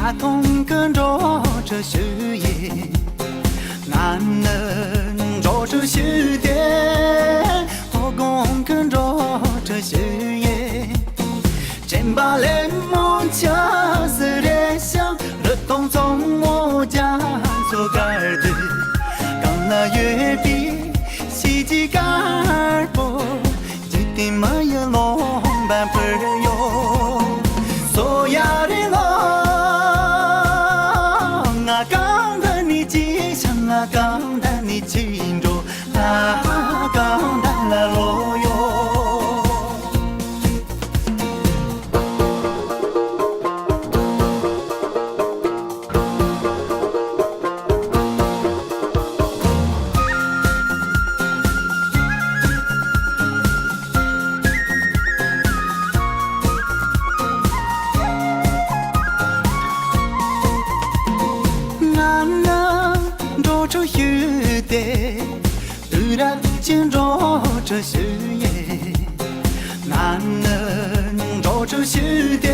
打通跟着这事业，男人着这事业，老公跟着这事业，真把脸蒙掐死人香，热动从我家做干的，刚那月饼西几干不，一定没有龙板朋友，所呀的我。刚的你记住，刚的了罗哟。这有的突然间着这事业，男人着这事业，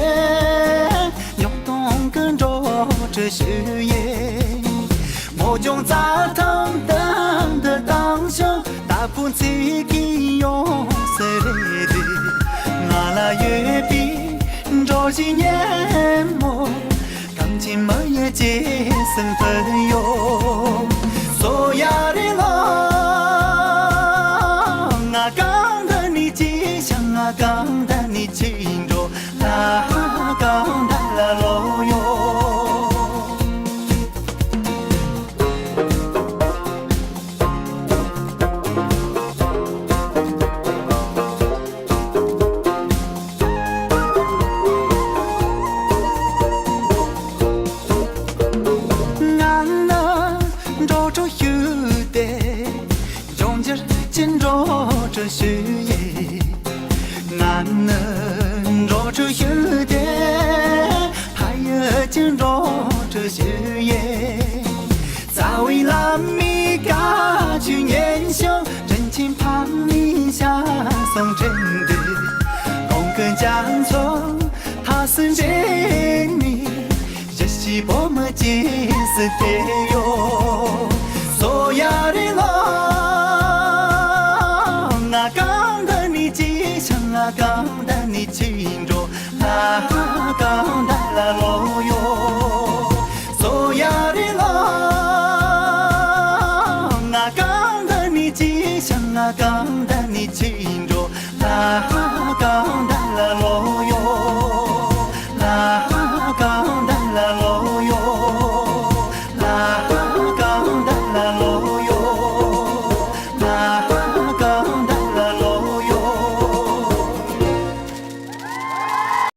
女动跟着这事业，我将杂汤等的当上，大部自己用色来的，我那月饼着几年么，感情没有结成朋友。所呀的我，刚的你记想刚的你记住，刚的了罗哟。见着这事业，男人着这有的，还有见着这事业，在为了米家去年乡，真情盼你下送真的，公跟江村他是真你，这是我们结识的哟，所呀的我。刚的你记住，刚的了罗哟，所呀的我，刚的你记想刚的你记住，